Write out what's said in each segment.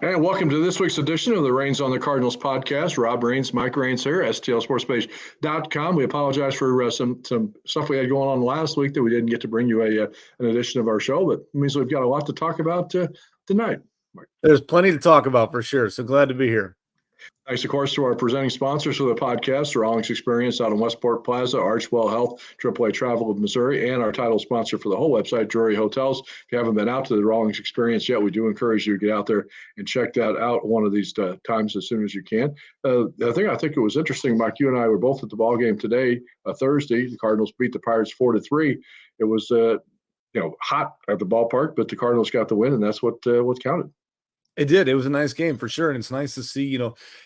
And welcome to this week's edition of the Reigns on the Cardinals podcast. Rob Reigns, Mike Reigns here, STLSportsPage.com. We apologize for some stuff we had going on last week that we didn't get to bring you an edition of our show, but it means we've got a lot to talk about tonight. There's plenty to talk about for sure, so glad to be here. Thanks, of course, to our presenting sponsors for the podcast, Rawlings Experience out in Westport Plaza, Archwell Health, AAA Travel of Missouri, and our title sponsor for the whole website, Drury Hotels. If you haven't been out to the Rawlings Experience yet, we do encourage you to get out there and check that out one of these times as soon as you can. I think it was interesting, Mike, you and I were both at the ball game today, Thursday. The Cardinals beat the Pirates 4-3. It was hot at the ballpark, but the Cardinals got the win, and that's what counted. It did. It was a nice game for sure. And it's nice to see,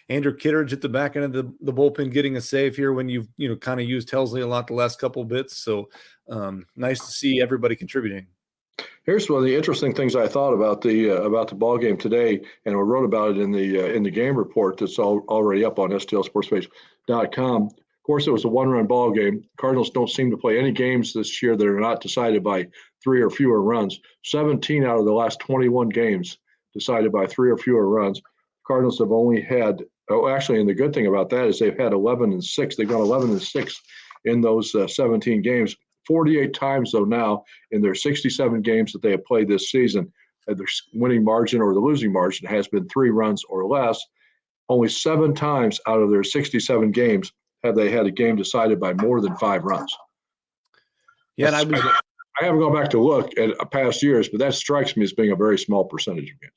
Andrew Kittredge at the back end of the bullpen getting a save here when you've, kind of used Helsley a lot the last couple of bits. So nice to see everybody contributing. Here's one of the interesting things I thought about the ball game today, and we wrote about it in the game report that's already up on STLSportsPage.com. Of course, it was a one-run ball game. Cardinals don't seem to play any games this year that are not decided by 3 or fewer runs. 17 out of the last 21 games decided by 3 or fewer runs. Cardinals have only had, and the good thing about that is they've had 11-6. They've gone 11-6 in those 17 games. 48 times, though, now in their 67 games that they have played this season, their winning margin or the losing margin has been 3 runs or less. Only 7 times out of their 67 games have they had a game decided by more than 5 runs. Yeah, I haven't gone back to look at past years, but that strikes me as being a very small percentage of games.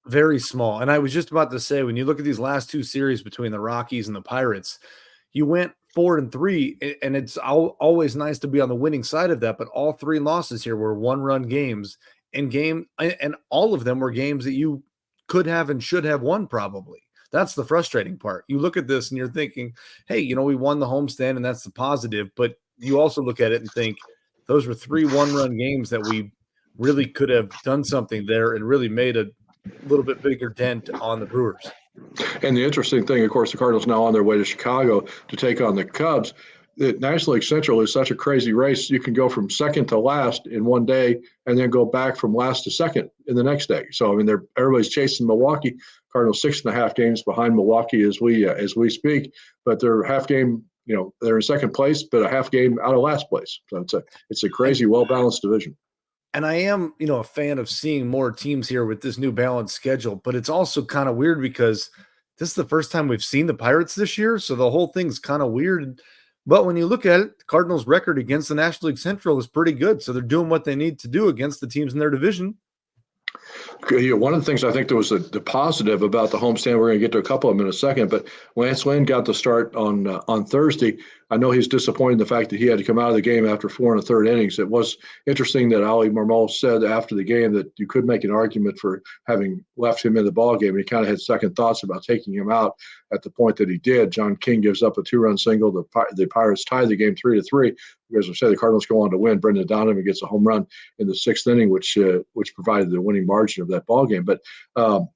Very small. And I was just about to say, when you look at these last 2 series between the Rockies and the Pirates, you went 4-3, and it's always nice to be on the winning side of that. But all 3 losses here were 1-run games, and all of them were games that you could have and should have won probably. That's the frustrating part. You look at this and you're thinking, hey, we won the homestand, and that's the positive. But you also look at it and think those were 3 1-run games that we really could have done something there and really made a little bit bigger dent on the Brewers. And the interesting thing, of course, the Cardinals now on their way to Chicago to take on the Cubs. The National League Central is such a crazy race. You can go from second to last in one day and then go back from last to second in the next day. So, everybody's chasing Milwaukee. Cardinals 6.5 games behind Milwaukee as we speak, but they're half game. They're in second place, but a half game out of last place. So it's a crazy, well-balanced division. And I am, a fan of seeing more teams here with this new balanced schedule, but it's also kind of weird because this is the first time we've seen the Pirates this year. So the whole thing's kind of weird. But when you look at it, the Cardinals' record against the National League Central is pretty good. So they're doing what they need to do against the teams in their division. One of the things I think that was the positive about the homestand, we're going to get to a couple of them in a second, but Lance Lynn got the start on Thursday. I know he's disappointed in the fact that he had to come out of the game after 4 1/3 innings. It was interesting that Ali Marmol said after the game that you could make an argument for having left him in the ball game. He kind of had second thoughts about taking him out at the point that he did. John King gives up a 2-run single. The Pirates tie the game 3-3. As I said, the Cardinals go on to win. Brendan Donovan gets a home run in the 6th inning, which provided the winning margin of that ball game. But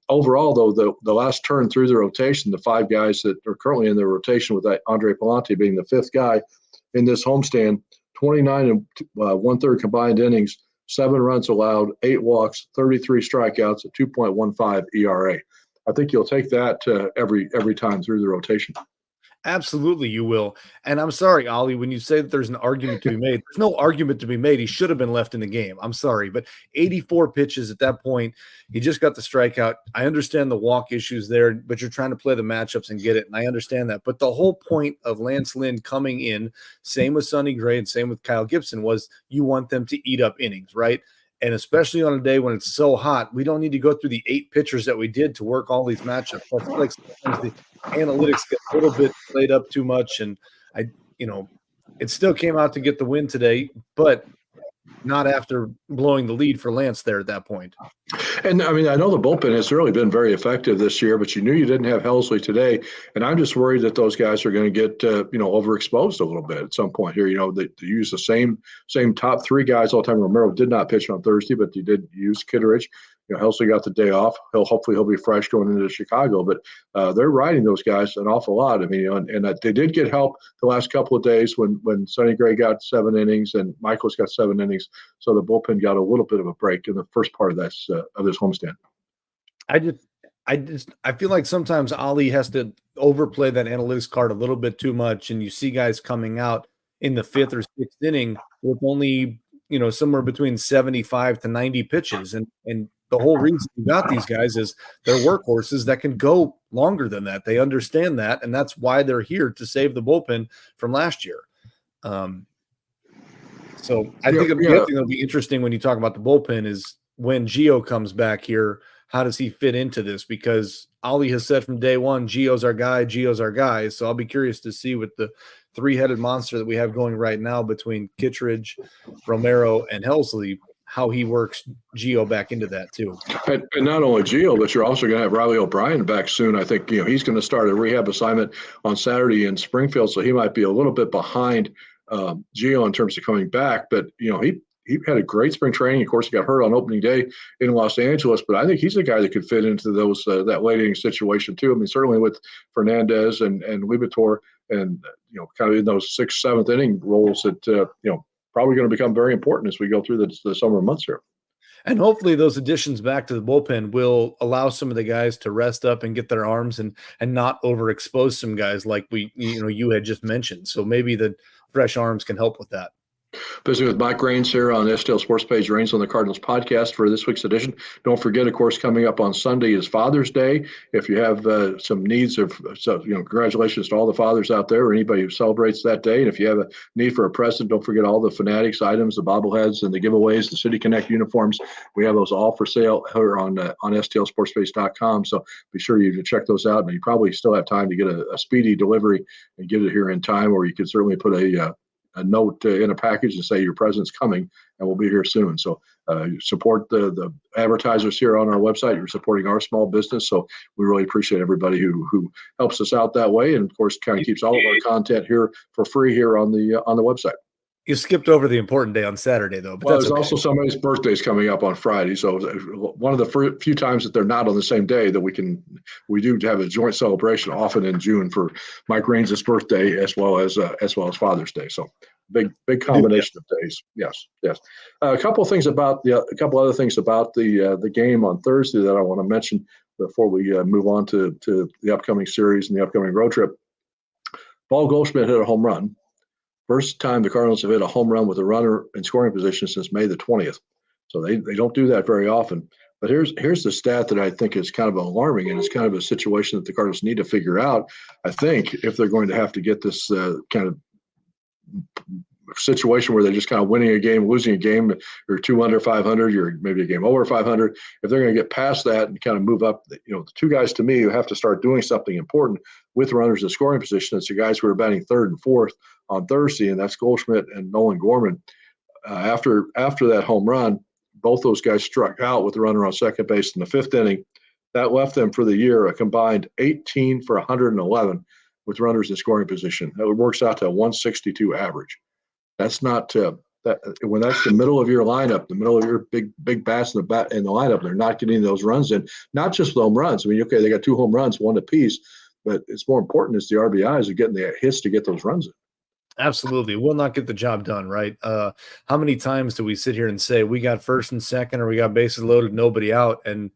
overall, though, the last turn through the rotation, the 5 guys that are currently in the rotation, with Andre Palante being the 5th guy in this homestand, 29 1/3 combined innings, 7 runs allowed, 8 walks, 33 strikeouts, a 2.15 ERA. I think you'll take that every time through the rotation. Absolutely, you will. And I'm sorry, Ollie, when you say that there's an argument to be made, there's no argument to be made. He should have been left in the game. I'm sorry, but 84 pitches at that point, he just got the strikeout. I understand the walk issues there, but you're trying to play the matchups and get it, and I understand that. But the whole point of Lance Lynn coming in, same with Sonny Gray and same with Kyle Gibson, was you want them to eat up innings, right? And especially on a day when it's so hot, we don't need to go through the 8 pitchers that we did to work all these matchups. I feel like sometimes the analytics get a little bit played up too much, and it still came out to get the win today, but not after blowing the lead for Lance there at that point. And I know the bullpen has really been very effective this year, but you knew you didn't have Helsley today. And I'm just worried that those guys are going to get, overexposed a little bit at some point here. They use the same top 3 guys all the time. Romero did not pitch on Thursday, but he did use Kittredge. Helsley got the day off. Hopefully he'll be fresh going into Chicago, but they're riding those guys an awful lot. And they did get help the last couple of days when Sonny Gray got 7 innings and Michaels got 7 innings. So the bullpen got a little bit of a break in the first part of this homestand. I feel like sometimes Ollie has to overplay that analytics card a little bit too much, and you see guys coming out in the fifth or sixth inning with only somewhere between 75 to 90 pitches, and the whole reason you got these guys is they're workhorses that can go longer than that. They understand that, and that's why they're here to save the bullpen from last year. So I think the other thing that'll be interesting when you talk about the bullpen is when Gio comes back here, how does he fit into this? Because Ollie has said from day one, Gio's our guy, Gio's our guy. So I'll be curious to see with the three-headed monster that we have going right now between Kittredge, Romero, and Helsley, how he works Gio back into that too. And not only Gio, but you're also going to have Riley O'Brien back soon. I think he's going to start a rehab assignment on Saturday in Springfield, so he might be a little bit behind Gio in terms of coming back. But he had a great spring training. Of course, he got hurt on opening day in Los Angeles, but I think he's a guy that could fit into those that late inning situation too. I mean, certainly with Fernandez and Liberatore, and kind of in those 6th, 7th inning roles that probably going to become very important as we go through the summer months here. And hopefully those additions back to the bullpen will allow some of the guys to rest up and get their arms and not overexpose some guys like you had just mentioned. So maybe the fresh arms can help with that. Visiting with Mike Raines here on STL Sports Page, Raines on the Cardinals podcast for this week's edition. Don't forget, of course, coming up on Sunday is Father's Day. If you have some needs congratulations to all the fathers out there or anybody who celebrates that day. And if you have a need for a present, don't forget all the Fanatics items, the bobbleheads, and the giveaways, the City Connect uniforms. We have those all for sale here on STLSportsPage.com. So be sure you check those out. And you probably still have time to get a speedy delivery and get it here in time, or you could certainly put a note in a package and say your present's coming and we'll be here soon. So support the advertisers here on our website. You're supporting our small business. So we really appreciate everybody who helps us out that way. And of course, kind of keeps all of our content here for free here on the website. You skipped over the important day on Saturday, though. But there's also somebody's birthday's coming up on Friday. So one of the few times that they're not on the same day that we do have a joint celebration often in June for Mike Raines' birthday as well as Father's Day. So big combination of days. Yes. A couple other things about the game on Thursday that I want to mention before we move on to the upcoming series and the upcoming road trip. Paul Goldschmidt hit a home run. First time the Cardinals have hit a home run with a runner in scoring position since May the 20th. So they don't do that very often. But here's the stat that I think is kind of alarming, and it's kind of a situation that the Cardinals need to figure out, I think, if they're going to have to get this kind of situation where they're just kind of winning a game, losing a game, you're 2 under 500, you're maybe a game over 500. If they're going to get past that and kind of move up, the two guys to me who have to start doing something important with runners in scoring position, it's the guys who are batting 3rd and 4th on Thursday, and that's Goldschmidt and Nolan Gorman. After that home run, both those guys struck out with the runner on second base in the 5th inning. That left them for the year a combined 18 for 111 with runners in scoring position. That works out to a 162 average. That's not when that's the middle of your lineup, the middle of your big bats in the lineup. They're not getting those runs in, not just home runs. I mean, okay, they got 2 home runs, 1 apiece, but it's more important is the RBIs are getting the hits to get those runs in. Absolutely. We'll not get the job done, right? How many times do we sit here and say we got 1st and 2nd or we got bases loaded, nobody out, and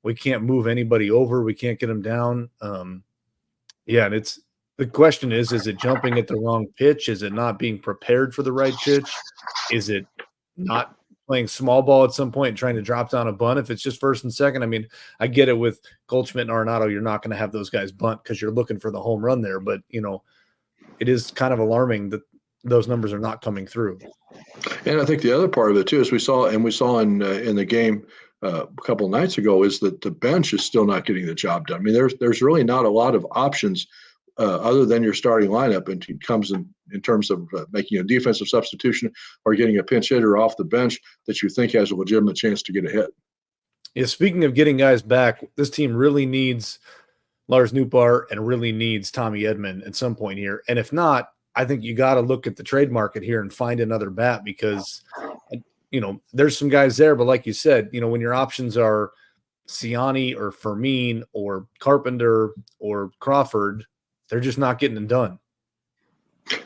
we can't move anybody over, we can't get them down? And it's the question is it jumping at the wrong pitch? Is it not being prepared for the right pitch? Is it not playing small ball at some point and trying to drop down a bunt if it's just 1st and 2nd? I mean, I get it with Goldschmidt and Arenado, you're not going to have those guys bunt because you're looking for the home run there, but it is kind of alarming that those numbers are not coming through. And I think the other part of it too, as we saw in the game a couple of nights ago, is that the bench is still not getting the job done. I mean, there's really not a lot of options other than your starting lineup, and it comes in terms of making a defensive substitution or getting a pinch hitter off the bench that you think has a legitimate chance to get a hit. Yeah, speaking of getting guys back, this team really needs Lars Nootbaar and really needs Tommy Edman at some point here. And if not, I think you got to look at the trade market here and find another bat because, there's some guys there. But like you said, when your options are Ciani or Fermin or Carpenter or Crawford, they're just not getting it done.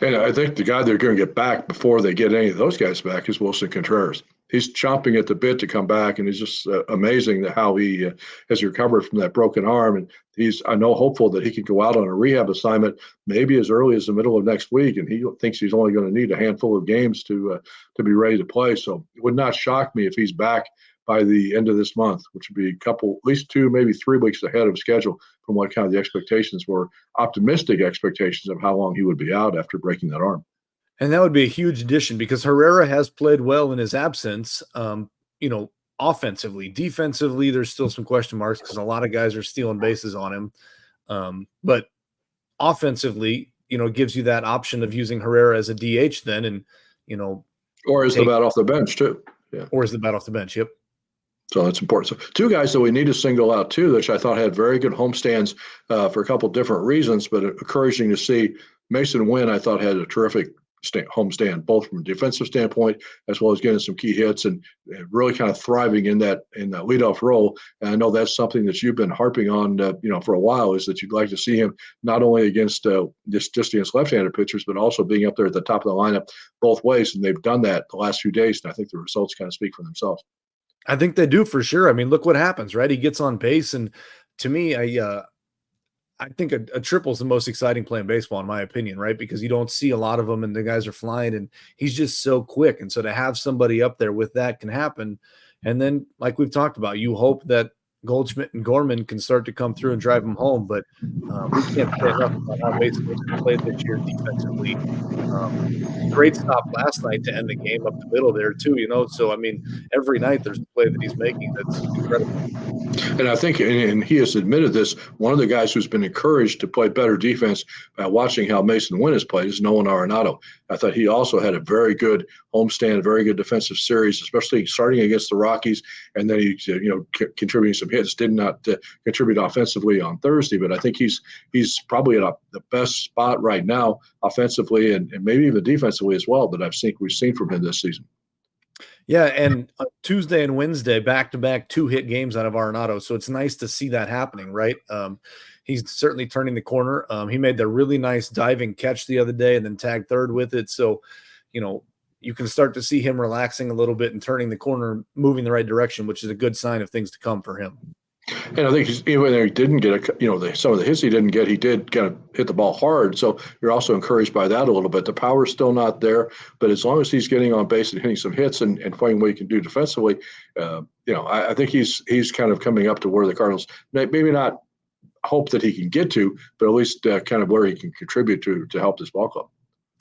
And I think the guy they're going to get back before they get any of those guys back is Wilson Contreras. he's chomping at the bit to come back, and it's just amazing how he has recovered from that broken arm. And he's, I know, hopeful that he could go out on a rehab assignment maybe as early as the middle of next week, and he thinks he's only going to need a handful of games to be ready to play. So it would not shock me if he's back by the end of this month, which would be a couple, at least 2, maybe 3 weeks ahead of schedule from what kind of the expectations were, optimistic expectations of how long he would be out after breaking that arm. And that would be a huge addition because Herrera has played well in his absence. You know, offensively, defensively, there's still some question marks because a lot of guys are stealing bases on him. But offensively, you know, gives you that option of using Herrera as a DH then, and you know, or is the bat off the bench too? Yeah, or is the bat off the bench? Yep. So that's important. So 2 guys that we need to single out too, which I thought had very good homestands for a couple different reasons, but encouraging to see. Mason Wynn, I thought, had a terrific homestand, both from a defensive standpoint as well as getting some key hits and really kind of thriving in that leadoff role. And I know that's something that you've been harping on, for a while, is that you'd like to see him not only against just against left-handed pitchers, but also being up there at the top of the lineup both ways. And they've done that the last few days, and I think the results kind of speak for themselves. I think they do for sure. I mean, look what happens, right? He gets on base, and to me, I think a triple is the most exciting play in baseball, in my opinion, right? Because you don't see a lot of them, and the guys are flying, and he's just so quick. And so to have somebody up there with that can happen. And then, like we've talked about, you hope that Goldschmidt and Gorman can start to come through and drive them home. But we can't say enough about how Mason played this year defensively. Great stop last night to end the game up the middle there too, you know. So I mean, every night there's a play that he's making that's incredible. And I think, and he has admitted this, one of the guys who's been encouraged to play better defense by watching how Mason Wynn has played is Nolan Arenado. I thought he also had a very good homestand, very good defensive series, especially starting against the Rockies, and then he, contributing some hits. Did not contribute offensively on Thursday, but I think he's probably at the best spot right now offensively and maybe even defensively as well that we've seen from him this season. Yeah, and Tuesday and Wednesday, back-to-back 2-hit games out of Arenado, so it's nice to see that happening, right? He's certainly turning the corner. He made the really nice diving catch the other day and then tagged third with it, so, you can start to see him relaxing a little bit and turning the corner, moving the right direction, which is a good sign of things to come for him. And I think even though he didn't get some of the hits he didn't get, he did kind of hit the ball hard. So you're also encouraged by that a little bit. The power's still not there, but as long as he's getting on base and hitting some hits and playing what he can do defensively, I think he's kind of coming up to where the Cardinals maybe not hope that he can get to, but at least kind of where he can contribute to help this ball club.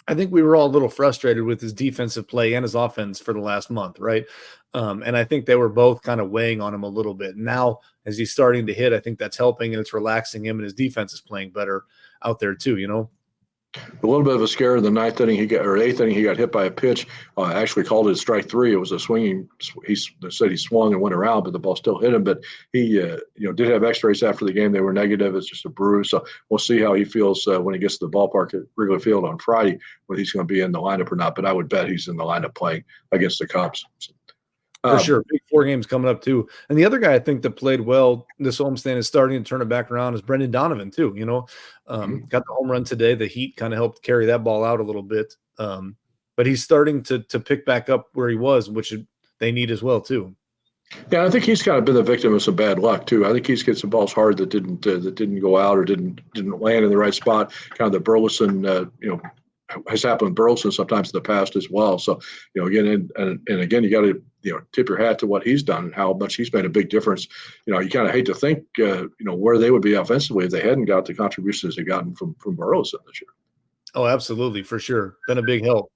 I think we were all a little frustrated with his defensive play and his offense for the last month, right? And I think they were both kind of weighing on him a little bit. Now, as he's starting to hit, I think that's helping and it's relaxing him, and his defense is playing better out there too, A little bit of a scare in the 9th inning, or 8th inning, he got hit by a pitch. Actually called it a strike 3. It was a swinging. He said he swung and went around, but the ball still hit him. But he, did have X-rays after the game. They were negative. It's just a bruise. So we'll see how he feels when he gets to the ballpark at Wrigley Field on Friday, whether he's going to be in the lineup or not. But I would bet he's in the lineup playing against the Cubs. So, for sure. Big 4 games coming up too. And the other guy I think that played well this homestand is starting to turn it back around is Brendan Donovan too. Got the home run today. The Heat kind of helped carry that ball out a little bit. But he's starting to pick back up where he was, which they need as well too. Yeah, I think he's kind of been the victim of some bad luck too. I think he's getting some balls hard that didn't go out or didn't land in the right spot. Kind of the Burleson, has happened with Burleson sometimes in the past as well. So, again, and again, you got to, tip your hat to what he's done and how much he's made a big difference. You kind of hate to think, where they would be offensively if they hadn't got the contributions they've gotten from Burleson this year. Oh, absolutely. For sure. Been a big help.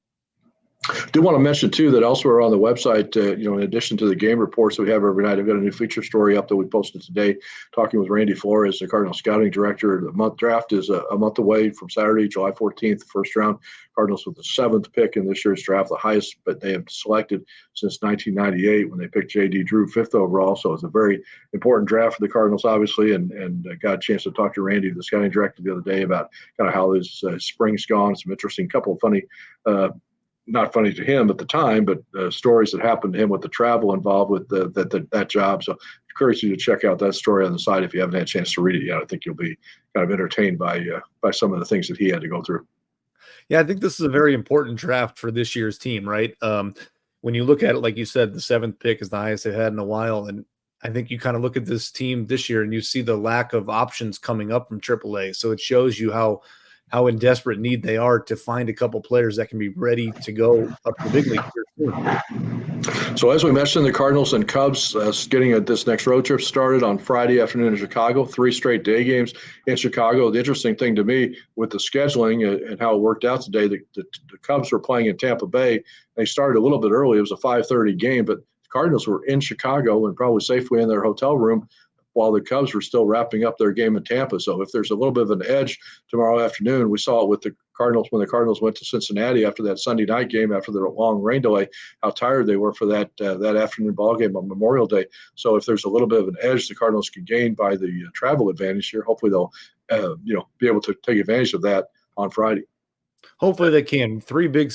Do want to mention too that elsewhere on the website, in addition to the game reports that we have every night, I've got a new feature story up that we posted today, talking with Randy Flores, the Cardinal scouting director. The month draft is a month away from Saturday, July 14th, first round. Cardinals with the 7th pick in this year's draft, the highest but they have selected since 1998 when they picked J.D. Drew 5th overall. So it's a very important draft for the Cardinals, obviously, and got a chance to talk to Randy, the scouting director, the other day about kind of how his spring's gone. Some interesting couple of funny not funny to him at the time, but stories that happened to him with the travel involved with that job. So I encourage you to check out that story on the site if you haven't had a chance to read it yet. I think you'll be kind of entertained by some of the things that he had to go through. Yeah, I think this is a very important draft for this year's team, right? when you look at it, like you said, the 7th pick is the highest they've had in a while. And I think you kind of look at this team this year and you see the lack of options coming up from AAA. So it shows you how in desperate need they are to find a couple players that can be ready to go up to the big league here soon. So as we mentioned, the Cardinals and Cubs getting this next road trip started on Friday afternoon in Chicago, 3 straight day games in Chicago. The interesting thing to me with the scheduling and how it worked out today, the Cubs were playing in Tampa Bay. They started a little bit early. It was a 5:30 game, but the Cardinals were in Chicago and probably safely in their hotel room while the Cubs were still wrapping up their game in Tampa. So if there's a little bit of an edge tomorrow afternoon, we saw it with the Cardinals when the Cardinals went to Cincinnati after that Sunday night game, after the long rain delay, how tired they were for that afternoon ball game on Memorial Day. So if there's a little bit of an edge the Cardinals can gain by the travel advantage here, hopefully they'll be able to take advantage of that on Friday. Hopefully they can. 3 big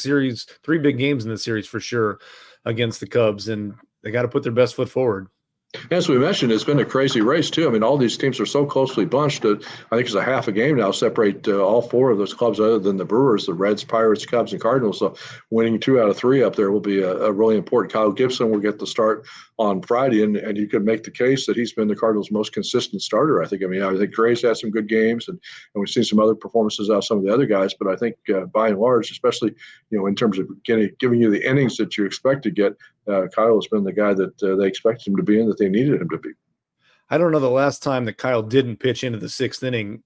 games in the series for sure against the Cubs, and they got to put their best foot forward. As we mentioned, it's been a crazy race, too. I mean, all these teams are so closely bunched that I think it's a half a game now separate all 4 of those clubs other than the Brewers, the Reds, Pirates, Cubs, and Cardinals. So winning 2 out of 3 up there will be a really important. Kyle Gibson will get the start on Friday, and you could make the case that he's been the Cardinals' most consistent starter, I think. I mean, I think Gray's had some good games, and we've seen some other performances out of some of the other guys. But I think by and large, especially in terms of giving you the innings that you expect to get, Kyle has been the guy that they expected him to be and that they needed him to be. I don't know the last time that Kyle didn't pitch into the 6th inning,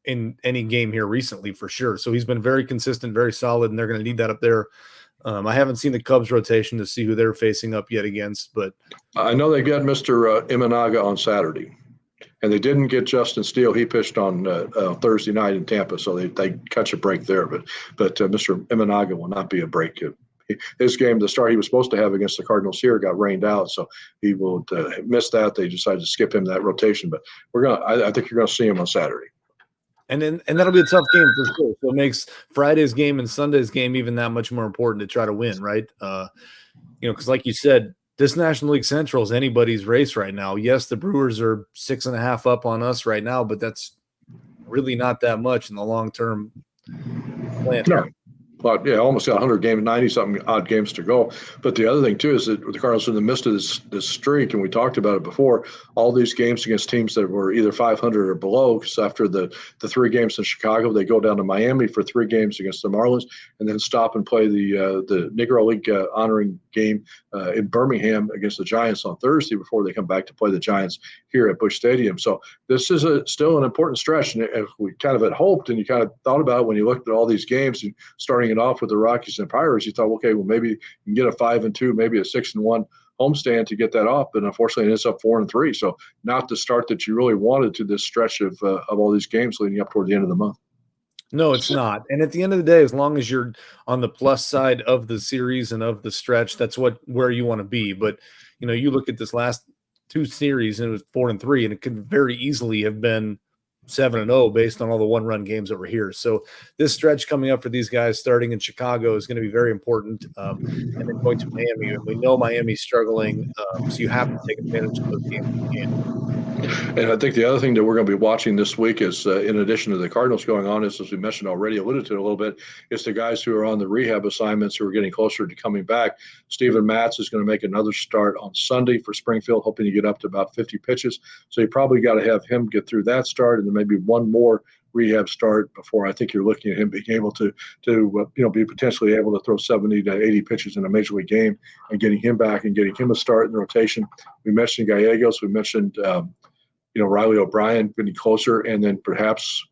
in any game here recently for sure. So he's been very consistent, very solid, and they're going to need that up there. I haven't seen the Cubs rotation to see who they're facing up yet against, but I know they got Mr. Imanaga on Saturday, and they didn't get Justin Steele. He pitched on Thursday night in Tampa, so they cut a break there. But Mr. Imanaga will not be a break. His game, the start he was supposed to have against the Cardinals here, got rained out, so he will miss that. They decided to skip him that rotation, but I think you're gonna see him on Saturday. And that'll be a tough game for sure. So it makes Friday's game and Sunday's game even that much more important to try to win, right? Because like you said, this National League Central is anybody's race right now. Yes, the Brewers are 6.5 up on us right now, but that's really not that much in the long-term plan. No. But almost got 100 games, 90-something odd games to go. But the other thing, too, is that the Cardinals are in the midst of this streak, and we talked about it before, all these games against teams that were either 500 or below, because after the 3 games in Chicago, they go down to Miami for 3 games against the Marlins, and then stop and play the Negro League honoring game in Birmingham against the Giants on Thursday before they come back to play the Giants here at Busch Stadium. So this is still an important stretch, and if we kind of had hoped and you kind of thought about it when you looked at all these games and starting it off with the Rockies and Pirates, you thought, okay, well, maybe you can get a 5-2, maybe a 6-1 homestand to get that off, but unfortunately it's up 4-3. So not the start that you really wanted to this stretch of all these games leading up toward the end of the month. No, it's not. And at the end of the day, as long as you're on the plus side of the series and of the stretch, that's where you want to be. But you look at this last 2 series and it was 4-3, and it could very easily have been 7-0 based on all the 1-run games that were here. So this stretch coming up for these guys starting in Chicago is going to be very important. And then going to Miami, and we know Miami's struggling, so you have to take advantage of those games if you can. And I think the other thing that we're going to be watching this week is, in addition to the Cardinals going on, is, as we mentioned already, alluded to it a little bit, is the guys who are on the rehab assignments who are getting closer to coming back. Steven Matz is going to make another start on Sunday for Springfield, hoping to get up to about 50 pitches. So you probably got to have him get through that start, and then maybe one more rehab start before I think you're looking at him being able to be potentially able to throw 70 to 80 pitches in a major league game, and getting him back and getting him a start in the rotation. We mentioned Gallegos. We mentioned Riley O'Brien getting closer, and then perhaps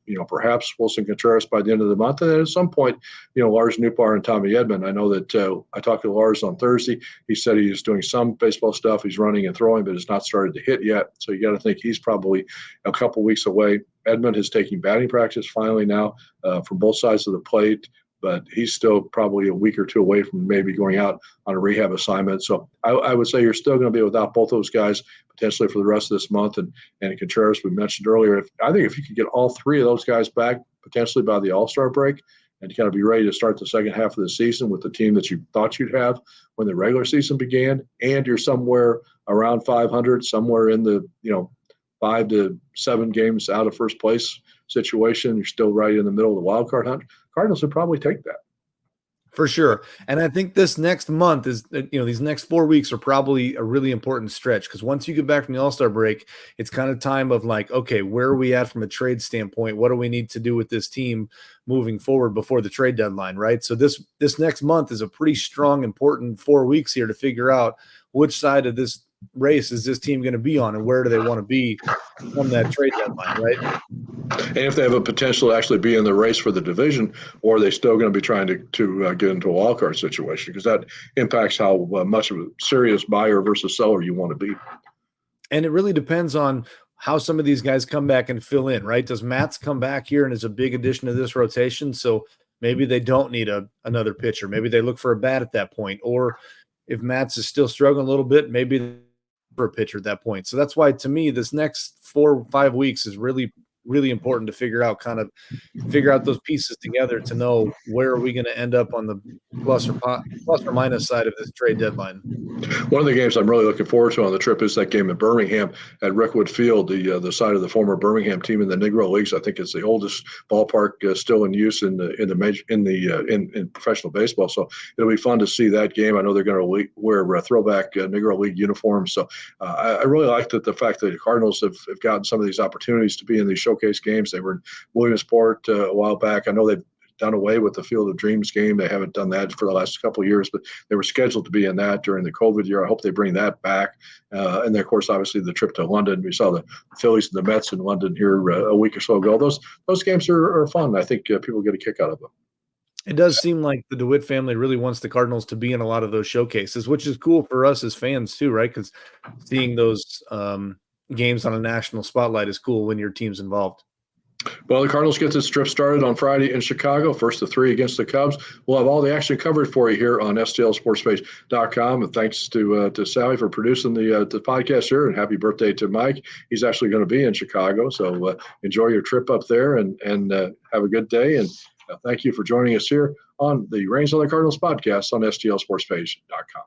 Wilson Contreras by the end of the month. And then at some point, Lars Nootbaar and Tommy Edman. I know that I talked to Lars on Thursday. He said he is doing some baseball stuff. He's running and throwing, but has not started to hit yet. So you got to think he's probably a couple weeks away. Edman is taking batting practice finally now from both sides of the plate, but he's still probably a week or 2 away from maybe going out on a rehab assignment. So I would say you're still going to be without both those guys potentially for the rest of this month. And Contreras, we mentioned earlier, I think if you could get all 3 of those guys back potentially by the All-Star break, and you got to be ready to start the second half of the season with the team that you thought you'd have when the regular season began, and you're somewhere around 500, somewhere in the 5 to 7 games out of first place situation, you're still right in the middle of the wild card hunt, Cardinals would probably take that. For sure. And I think this next month is, these next 4 weeks are probably a really important stretch because once you get back from the All-Star break, it's kind of time of like, okay, where are we at from a trade standpoint? What do we need to do with this team moving forward before the trade deadline, right? So this next month is a pretty strong, important 4 weeks here to figure out which side of this race is this team going to be on and where do they want to be from that trade deadline, right? And if they have a potential to actually be in the race for the division, or are they still going to be trying to get into a wild card situation? Because that impacts how much of a serious buyer versus seller you want to be. And it really depends on how some of these guys come back and fill in, right? Does Matz come back here and is a big addition to this rotation? So maybe they don't need another pitcher. Maybe they look for a bat at that point. Or if Matz is still struggling a little bit, maybe for a pitcher at that point. So that's why, to me, this next 4 or 5 weeks is really, really important to figure out those pieces together to know where are we going to end up on the plus or minus side of this trade deadline. One of the games I'm really looking forward to on the trip is that game in Birmingham at Rickwood Field, the site of the former Birmingham team in the Negro Leagues. I think it's the oldest ballpark still in use in professional baseball. So it'll be fun to see that game. I know they're going to wear throwback Negro League uniforms. So I really like the fact that the Cardinals have gotten some of these opportunities to be in these showcase games. They were in Williamsport a while back. I know they've done away with the Field of Dreams game. They haven't done that for the last couple of years, but they were scheduled to be in that during the COVID year. I hope they bring that back. And then, of course, obviously the trip to London. We saw the Phillies and the Mets in London here a week or so ago. Those games are fun. I think people get a kick out of them. It does seem like the DeWitt family really wants the Cardinals to be in a lot of those showcases, which is cool for us as fans too, right? Because seeing those games on a national spotlight is cool when your team's involved. Well, the Cardinals get this trip started on Friday in Chicago, first of 3 against the Cubs. We'll have all the action covered for you here on STLSportsPage.com. And thanks to Sally for producing the podcast here. And happy birthday to Mike. He's actually going to be in Chicago. So enjoy your trip up there and have a good day. And thank you for joining us here on the Reigns on the Cardinals podcast on STLSportsPage.com.